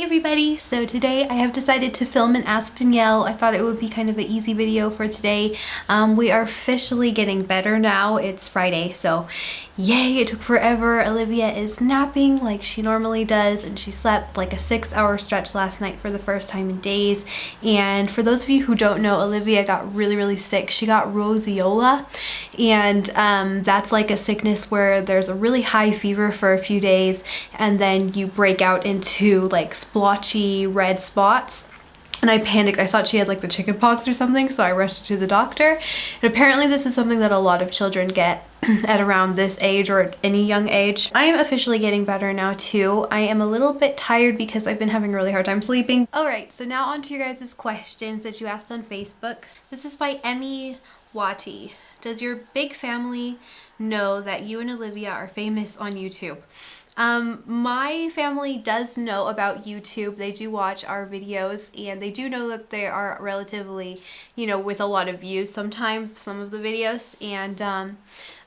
everybody, so today I have decided to film and ask Danielle. I thought it would be kind of an easy video for today. We are officially getting better now. It's Friday, so yay, it took forever. Olivia is napping like she normally does, and she slept like a 6-hour stretch last night for the first time in days. And for those of you who don't know, Olivia got really sick. She got roseola, and that's like a sickness where there's a really high fever for a few days and then you break out into like splotchy red spots. And I panicked. I thought she had like the chicken pox or something, so I rushed to the doctor. And apparently this is something that a lot of children get at around this age or at any young age. I am officially getting better now too. I am a little bit tired because I've been having a really hard time sleeping. Alright, so now on to your guys' questions that you asked on Facebook. This is by Emmy Watty. Does your big family know that you and Olivia are famous on YouTube? My family does know about YouTube. They do watch our videos and they do know that they are relatively, with a lot of views sometimes, some of the videos. And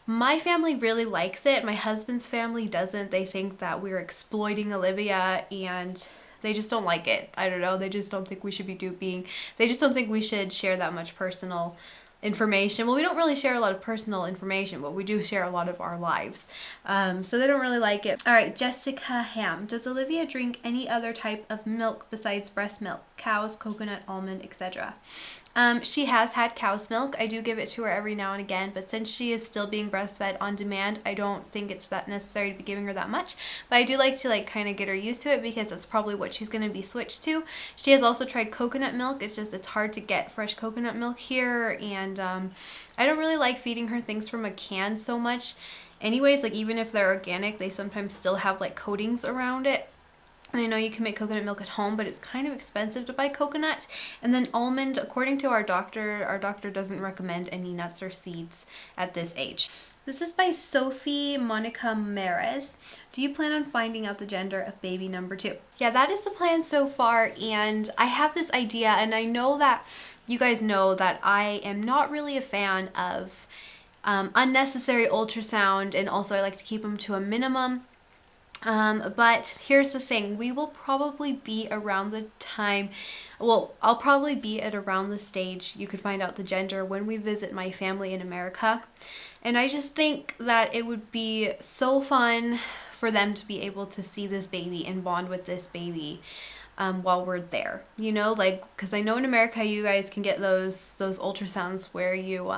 my family really likes it. My husband's family doesn't. They think that we're exploiting Olivia and they just don't like it. I don't know. They just don't think we should they just don't think we should share that much personal information. Well, we don't really share a lot of personal information, but we do share a lot of our lives. So they don't really like it. All right, Jessica Ham. Does Olivia drink any other type of milk besides breast milk? Cow's, coconut, almond, etc.? She has had cow's milk. I do give it to her every now and again, but since she is still being breastfed on demand, I don't think it's that necessary to be giving her that much. But I do like to kind of get her used to it because that's probably what she's going to be switched to. She has also tried coconut milk. It's hard to get fresh coconut milk here, and I don't really like feeding her things from a can so much. Anyways, even if they're organic, they sometimes still have coatings around it. And I know you can make coconut milk at home, but it's kind of expensive to buy coconut. And then almond, according to our doctor doesn't recommend any nuts or seeds at this age. This is by Sophie Monica Mares. Do you plan on finding out the gender of baby number 2? Yeah, that is the plan so far, and I have this idea, and I know that you guys know that I am not really a fan of unnecessary ultrasound, and also I like to keep them to a minimum. But here's the thing, we will probably be around the time, I'll probably be at around the stage you could find out the gender when we visit my family in America. And I just think that it would be so fun for them to be able to see this baby and bond with this baby while we're there, because I know in America you guys can get those ultrasounds where you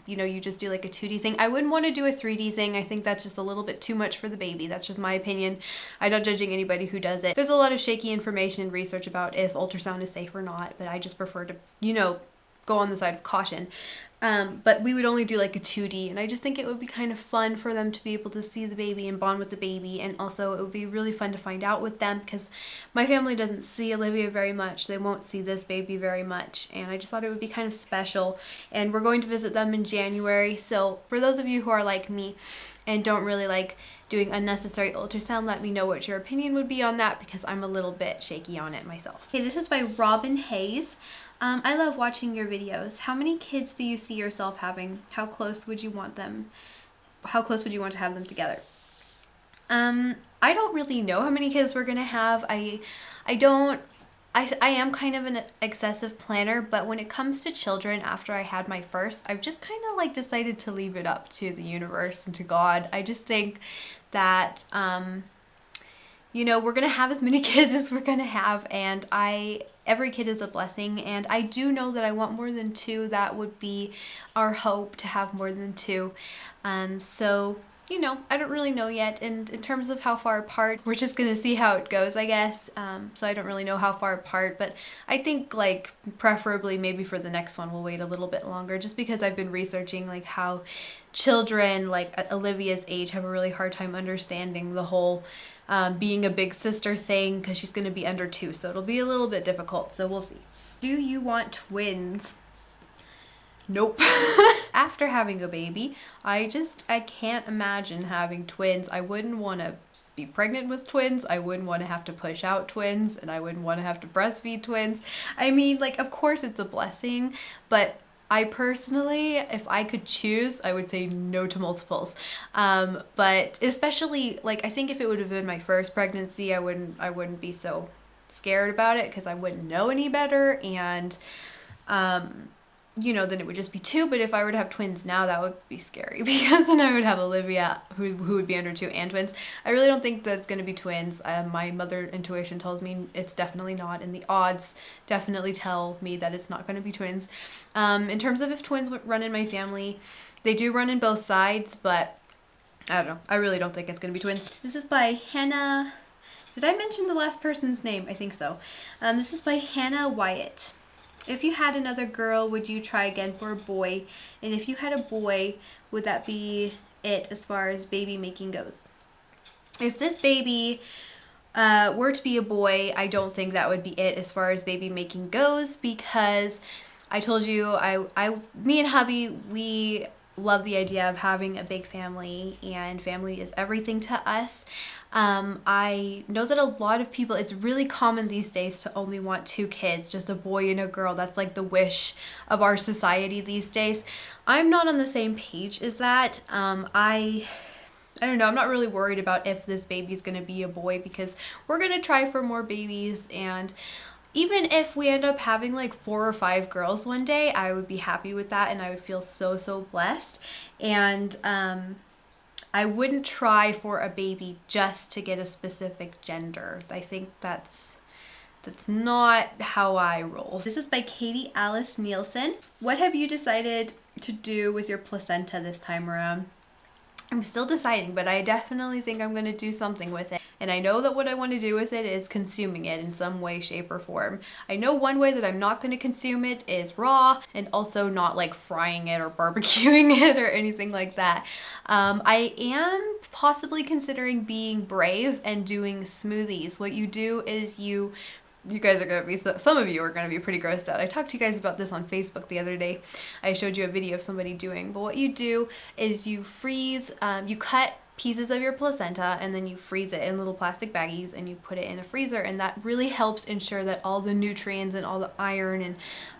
you just do like a 2D thing. I wouldn't want to do a 3D thing. I think that's just a little bit too much for the baby. That's just my opinion. I'm not judging anybody who does it. There's a lot of shaky information and research about if ultrasound is safe or not, but I just prefer to go on the side of caution. But we would only do like a 2D, and I just think it would be kind of fun for them to be able to see the baby and bond with the baby, and also it would be really fun to find out with them because my family doesn't see Olivia very much. They won't see this baby very much, and I just thought it would be kind of special. And we're going to visit them in January, so for those of you who are like me and don't really like doing unnecessary ultrasound, let me know what your opinion would be on that because I'm a little bit shaky on it myself. Okay, this is by Robin Hayes. I love watching your videos. How many kids do you see yourself having? How close would you want them? How close would you want to have them together? I don't really know how many kids we're gonna have. I am kind of an excessive planner, but when it comes to children, after I had my first, I've just kind of decided to leave it up to the universe and to God. I just think that we're gonna have as many kids as we're gonna have, and every kid is a blessing, and I do know that I want more than 2. That would be our hope, to have more than 2. So I don't really know yet, and in terms of how far apart, we're just gonna see how it goes, I guess. So I don't really know how far apart, but I think preferably maybe for the next one we'll wait a little bit longer, just because I've been researching how children at Olivia's age have a really hard time understanding the whole being a big sister thing, because she's gonna be under 2, so it'll be a little bit difficult, so we'll see. Do you want twins? Nope. After having a baby, I can't imagine having twins. I wouldn't want to be pregnant with twins. I wouldn't want to have to push out twins, and I wouldn't want to have to breastfeed twins. I mean, of course it's a blessing, but I personally, if I could choose, I would say no to multiples. But especially I think if it would have been my first pregnancy, I wouldn't be so scared about it because I wouldn't know any better, and you know, then it would just be 2. But if I were to have twins now, that would be scary because then I would have Olivia who would be under 2 and twins. I really don't think that's going to be twins. My mother intuition tells me it's definitely not, and the odds definitely tell me that it's not going to be twins. In terms of if twins would run in my family, they do run in both sides, but I don't know. I really don't think it's going to be twins. This is by Hannah. Did I mention the last person's name? I think so. This is by Hannah Wyatt. If you had another girl, would you try again for a boy? And if you had a boy, would that be it as far as baby making goes? If this baby were to be a boy, I don't think that would be it as far as baby making goes, because I told you, me and hubby, we love the idea of having a big family, and family is everything to us. I know that a lot of people, it's really common these days to only want 2 kids, just a boy and a girl. That's like the wish of our society these days. I'm not on the same page as that. I don't know, I'm not really worried about if this baby's gonna be a boy, because we're gonna try for more babies, and even if we end up having like 4 or 5 girls one day, I would be happy with that, and I would feel so blessed. And I wouldn't try for a baby just to get a specific gender. I think that's not how I roll. This is by Katie Alice Nielsen. What have you decided to do with your placenta this time around? I'm still deciding, but I definitely think I'm going to do something with it. And I know that what I want to do with it is consuming it in some way, shape, or form. I know one way that I'm not going to consume it is raw, and also not like frying it or barbecuing it or anything like that. I am possibly considering being brave and doing smoothies. What you do is you guys are going to be, some of you are going to be pretty grossed out. I talked to you guys about this on Facebook the other day. I showed you a video of somebody doing, but what you do is you freeze, you cut pieces of your placenta, and then you freeze it in little plastic baggies, and you put it in a freezer, and that really helps ensure that all the nutrients and all the iron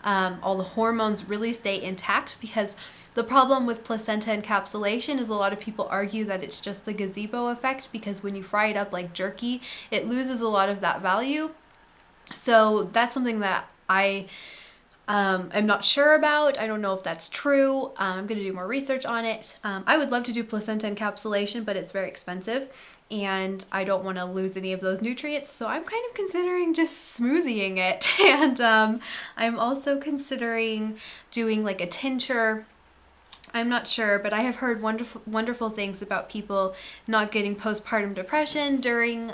and all the hormones really stay intact. Because the problem with placenta encapsulation is a lot of people argue that it's just the gazebo effect, because when you fry it up like jerky, it loses a lot of that value. So that's something that I am not sure about. I don't know if that's true. I'm going to do more research on it. I would love to do placenta encapsulation, but it's very expensive, and I don't want to lose any of those nutrients. So I'm kind of considering just smoothieing it. And I'm also considering doing like a tincture. I'm not sure, but I have heard wonderful things about people not getting postpartum depression during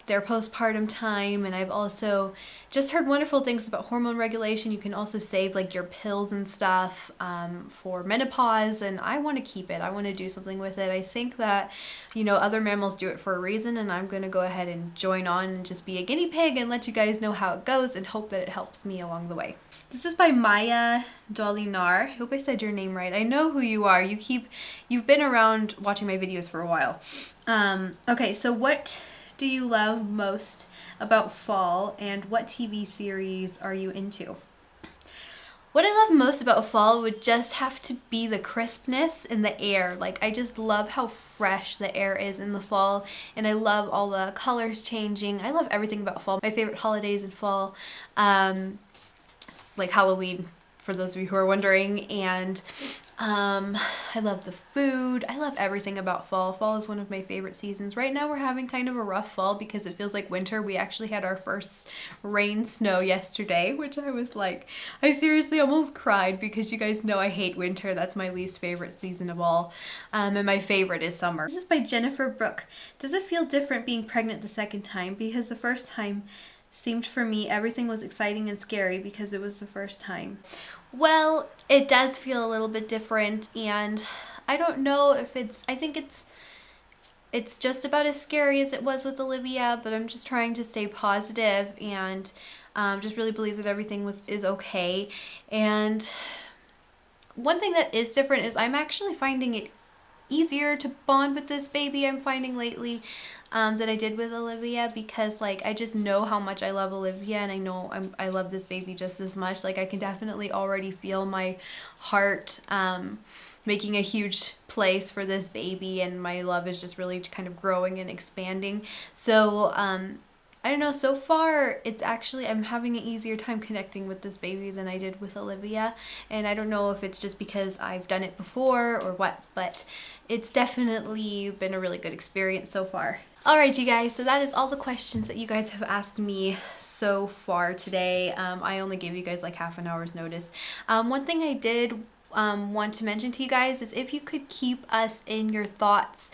their postpartum time, and I've also just heard wonderful things about hormone regulation. You can also save like your pills and stuff for menopause, and I want to keep it. I want to do something with it. I think that, you know, other mammals do it for a reason, and I'm going to go ahead and join on and just be a guinea pig and let you guys know how it goes and hope that it helps me along the way. This is by Maya Dolinar. I hope I said your name right. I know who you are. You've been around watching my videos for a while. Okay, so what do you love most about fall, and what TV series are you into? What I love most about fall would just have to be the crispness in the air. Like, I just love how fresh the air is in the fall, and I love all the colors changing. I love everything about fall. My favorite holidays in fall, like Halloween, for those of you who are wondering, and I love the food. I love everything about fall. Fall is one of my favorite seasons. Right now we're having kind of a rough fall because it feels like winter. We actually had our first rain snow yesterday, which I was like, I seriously almost cried, because you guys know I hate winter. That's my least favorite season of all. And my favorite is summer. This is by Jennifer Brooke. Does it feel different being pregnant the second time? Because the first time seemed, for me, everything was exciting and scary because it was the first time. Well, it does feel a little bit different, and I don't know if I think it's just about as scary as it was with Olivia, but I'm just trying to stay positive and just really believe that everything is okay. And one thing that is different is I'm actually finding it easier to bond with this baby, I'm finding lately, than I did with Olivia, because like I just know how much I love Olivia, and I know I love this baby just as much. Like, I can definitely already feel my heart making a huge place for this baby, and my love is just really kind of growing and expanding. So I don't know, so far it's actually, I'm having an easier time connecting with this baby than I did with Olivia, and I don't know if it's just because I've done it before or what, but it's definitely been a really good experience so far. Alright you guys, so that is all the questions that you guys have asked me so far today. I only gave you guys like half an hour's notice. One thing I did want to mention to you guys is if you could keep us in your thoughts,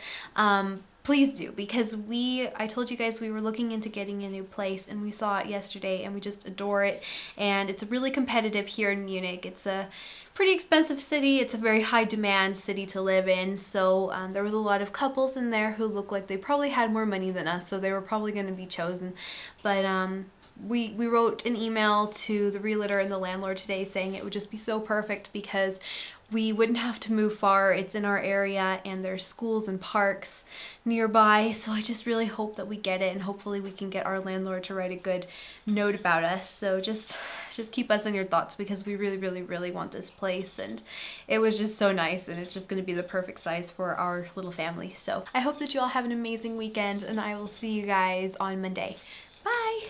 please do, because I told you guys we were looking into getting a new place, and we saw it yesterday and we just adore it, and it's really competitive here in Munich. It's a pretty expensive city. It's a very high demand city to live in, so there was a lot of couples in there who looked like they probably had more money than us, so they were probably going to be chosen. But we wrote an email to the realtor and the landlord today saying it would just be so perfect because we wouldn't have to move far. It's in our area and there's schools and parks nearby, so I just really hope that we get it, and hopefully we can get our landlord to write a good note about us. So just keep us in your thoughts because we really want this place, and it was just so nice, and it's just going to be the perfect size for our little family. So I hope that you all have an amazing weekend, and I will see you guys on Monday. Bye!